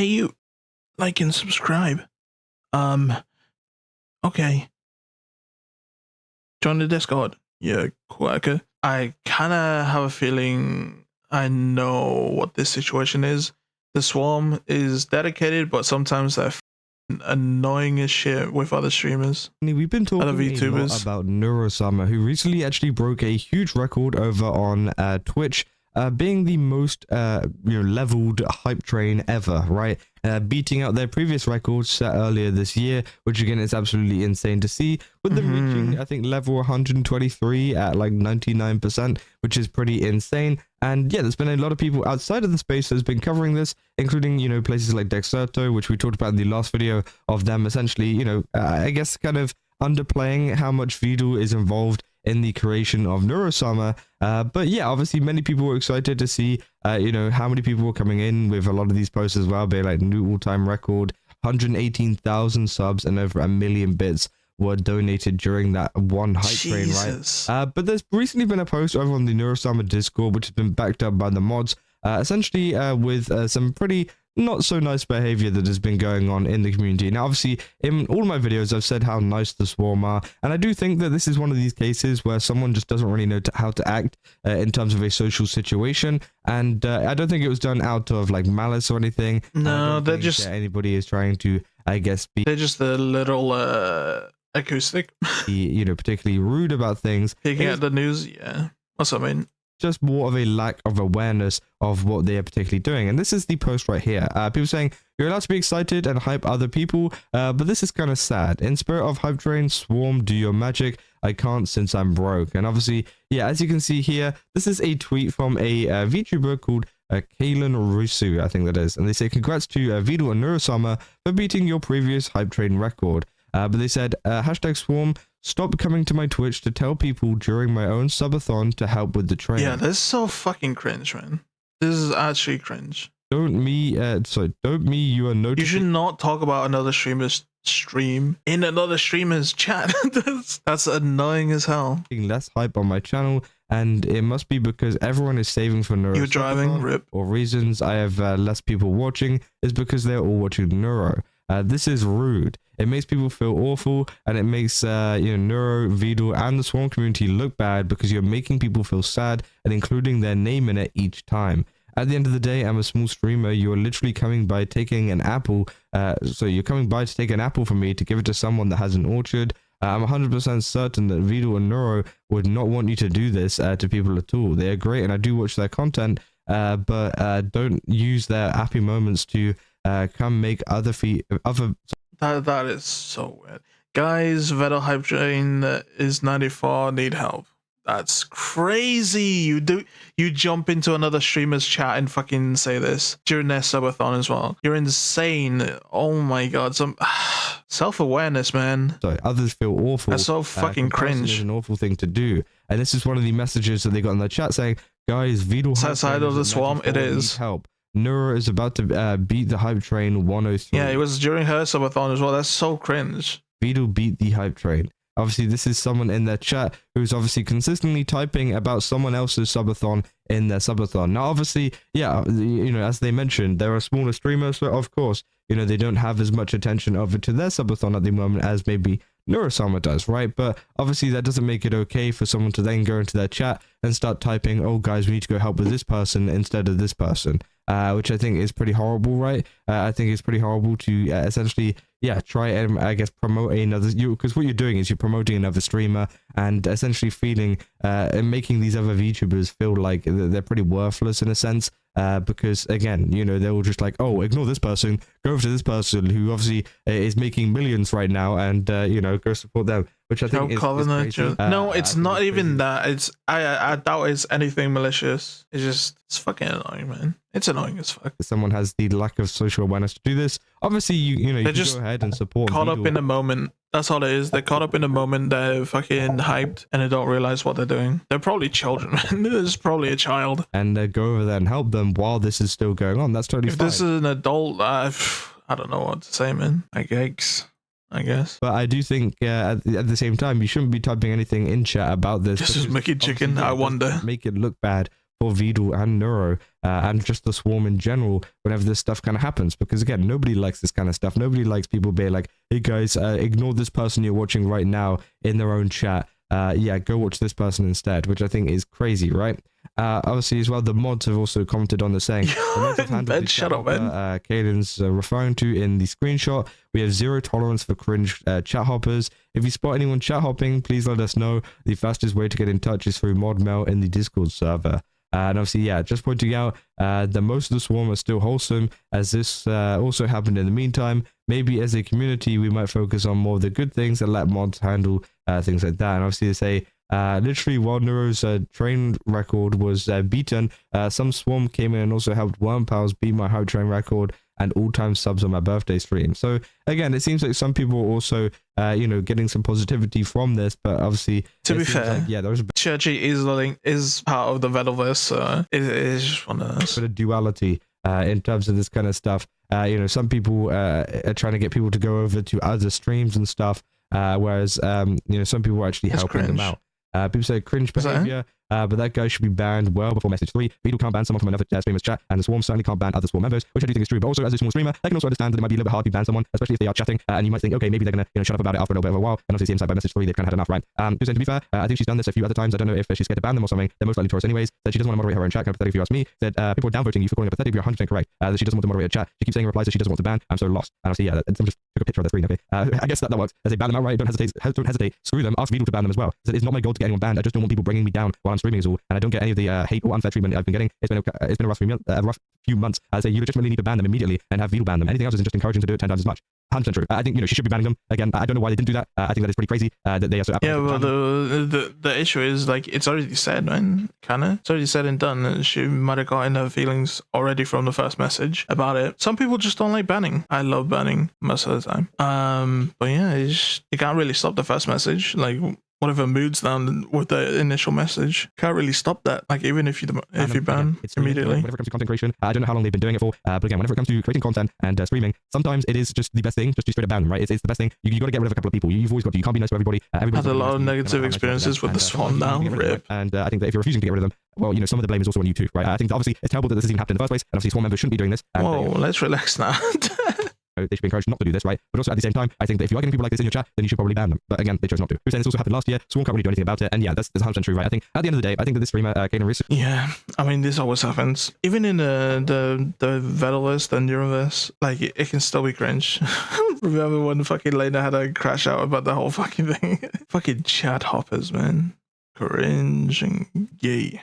Hey, like and subscribe. Okay. Join the Discord. Yeah, quacker. I kind of have a feeling I know what this situation is. The Swarm is dedicated, but sometimes they're annoying as shit with other streamers. We've been talking a lot about Neurosummer, who recently actually broke a huge record over on Twitch, being the most leveled hype train ever, right? Beating out their previous records set earlier this year, which again is absolutely insane to see, with them reaching, I think, level 123 at like 99%, which is pretty insane. And yeah, there's been a lot of people outside of the space that's been covering this, including, you know, places like Dexerto, which we talked about in the last video of them essentially, you know, I guess kind of underplaying how much Vidal is involved in the creation of Neurosummer. But yeah, obviously many people were excited to see, you know, how many people were coming in with a lot of these posts as well, being like new all-time record, 118,000 subs and over 1 million bits were donated during that one hype train, right? But there's recently been a post over on the Neurosummer Discord, which has been backed up by the mods, essentially with some pretty not so nice behavior that has been going on in the community. Now, obviously, in all my videos, I've said how nice the Swarm are, and I do think that this is one of these cases where someone just doesn't really know how to act in terms of a social situation, and I don't think it was done out of like malice or anything. No, they're just anybody is trying to, I guess, be. They're just a little acoustic, you know, particularly rude about things. Picking out the news, yeah. What's that mean? Just more of a lack of awareness of what they are particularly doing. And this is the post right here. People saying, you're allowed to be excited and hype other people, but this is kind of sad. In spirit of hype train, Swarm, do your magic. I can't since I'm broke. And obviously, yeah, as you can see here, this is a tweet from a VTuber called Kalen Rusu, I think that is. And they say, congrats to Vidal and Neurosummer for beating your previous hype train record. But they said, hashtag Swarm, stop coming to my Twitch to tell people during my own subathon to help with the train. Yeah, this is so fucking cringe, man. This is actually cringe. Don't me, you are noticing. You should not talk about another streamer's stream in another streamer's chat. That's annoying as hell. Less hype on my channel, and it must be because everyone is saving for Neuro. You're driving, rip. Or reasons I have less people watching is because they're all watching Neuro. This is rude. It makes people feel awful, and it makes you know, Neuro, Vidal, and the Swarm community look bad because you're making people feel sad and including their name in it each time. At the end of the day, I'm a small streamer. You are literally coming by taking an apple. So you're coming by to take an apple from me to give it to someone that has an orchard. I'm 100% certain that Vidal and Neuro would not want you to do this to people at all. They are great, and I do watch their content, but don't use their happy moments to come make other That is so weird. Guys, Vettel hype train is 94, need help. That's crazy. You jump into another streamer's chat and fucking say this during their subathon as well. You're insane. Oh my god, some self-awareness, man. So others feel awful. That's so fucking cringe. It's an awful thing to do. And this is one of the messages that they got in the chat saying, guys, Vidal outside of the Swarm, it is help. Neuro is about to beat the hype train 103. Yeah, it was during her subathon as well. That's so cringe. Vidal beat the hype train. Obviously, this is someone in their chat who's obviously consistently typing about someone else's subathon in their subathon. Now, obviously, yeah, you know, as they mentioned, there are smaller streamers, so of course, you know, they don't have as much attention over to their subathon at the moment as maybe Neurosummer does, right? But obviously, that doesn't make it okay for someone to then go into their chat and start typing, oh, guys, we need to go help with this person instead of this person. Which I think is pretty horrible, right? I think it's pretty horrible to essentially, yeah, try and, I guess, promote another, because what you're doing is you're promoting another streamer and essentially feeling, and making these other VTubers feel like they're pretty worthless in a sense, because, again, you know, they're all just like, oh, ignore this person, go over to this person who obviously is making millions right now, and, you know, go support them. Which I think is crazy. No, it's not even that. It's I doubt it's anything malicious. It's fucking annoying, man. It's annoying as fuck. Someone has the lack of social awareness to do this. Obviously, you know, you just go ahead and support. Caught up in the moment. That's all it is. They're caught up in the moment. They're fucking hyped, and they don't realize what they're doing. They're probably children. There's probably a child. And go over there and help them while this is still going on. That's totally fine. If this is an adult, I don't know what to say, man. I guess. But I do think at the same time, you shouldn't be typing anything in chat about this. This is Mickey Chicken, I wonder. Make it look bad for Vidal and Neuro and just the swarm in general whenever this stuff kind of happens, because again, nobody likes this kind of stuff. Nobody likes people being like, hey guys, ignore this person you're watching right now in their own chat. Yeah, go watch this person instead, which I think is crazy, right? Obviously as well, the mods have also commented on the saying Ben, shut up, man. Caden's referring to in the screenshot. We have zero tolerance for cringe chat hoppers. If you spot anyone chat hopping, please let us know. The fastest way to get in touch is through mod mail in the Discord server. And obviously, yeah, just pointing out that most of the swarm are still wholesome, as this also happened in the meantime. Maybe as a community, we might focus on more of the good things and let mods handle things like that. And obviously, they say, literally, while Neuro's train record was beaten, some swarm came in and also helped Wormpals beat my hype train record and all-time subs on my birthday stream. So again, it seems like some people are also, you know, getting some positivity from this, but obviously, to be fair, like, yeah, there was a Churchy is part of the Vedalverse, so it is just one of those. bit of duality in terms of this kind of stuff. You know, some people are trying to get people to go over to other streams and stuff, whereas you know, some people are actually helping them out. People say cringe behavior, but that guy should be banned well before message 3. Beetle can't ban someone from another streamer's chat, and the swarm certainly can't ban other swarm members, which I do think is true. But also, as a small streamer, I can also understand that it might be a little bit hard to ban someone, especially if they are chatting, and you might think, okay, maybe they're gonna, you know, shut up about it after a little bit of a while. And obviously, inside by message 3, they've kind of had enough, right? To be fair, I think she's done this a few other times. I don't know if she's scared to ban them or something. They're most likely Taurus anyways. That she doesn't want to moderate her own chat. Kind of pathetic if you ask me. That people are downvoting you for calling her pathetic. You're 100% correct. That she doesn't want to moderate a chat. She keeps saying in replies that she doesn't want to ban. I'm so lost. And obviously, yeah, someone just took a picture of the screen. Okay, I guess that works. As they ban them outright, don't hesitate. Screw them. Ask Vidal to ban them as well. It's not my goal to get anyone banned. I just don't want people bringing me down while I'm streaming is all, and I don't get any of the hate or unfair treatment I've been getting. It's been a rough few months. I say you legitimately need to ban them immediately and have Vidal ban them. Anything else is just encouraging to do it 10 times as much. 100% true. I think, you know, she should be banning them again. I don't know why they didn't do that. I think that is pretty crazy that they are so. Yeah, but the issue is, like, it's already said, man. Kinda, it's already said and done. And she might have gotten her feelings already from the first message about it. Some people just don't like banning. I love banning most of the time. But yeah, you can't really stop the first message. Like, whatever moods down with the initial message, can't really stop that. Like, even if you ban immediately. Whenever it comes to content creation, I don't know how long they've been doing it for, but again, whenever it comes to creating content and streaming, sometimes it is just the best thing just to straight up ban them, right? It's the best thing. You got to get rid of a couple of people. You've always got to. You can't be nice to everybody. Had a lot of negative experiences with the swarm now. Rip. And I think that if you're refusing to get rid of them, well, you know, some of the blame is also on you too, right? I think that obviously it's terrible that this has even happened in the first place, and obviously swarm members shouldn't be doing this. Whoa, let's relax now. They should be encouraged not to do this, right? But also at the same time, I think that if you are getting people like this in your chat, then you should probably ban them. But again, they chose not to. Who's saying this also happened last year? Swarm can't really do anything about it. And yeah, that's 100% true, right? I think at the end of the day, I think that this streamer, Kaden Reese. Yeah, I mean, this always happens. Even in the Vedalverse, the Neuroverse, like, it can still be cringe. Remember when fucking Lena had a crash out about the whole fucking thing? Fucking chat hoppers, man. Cringe and gay.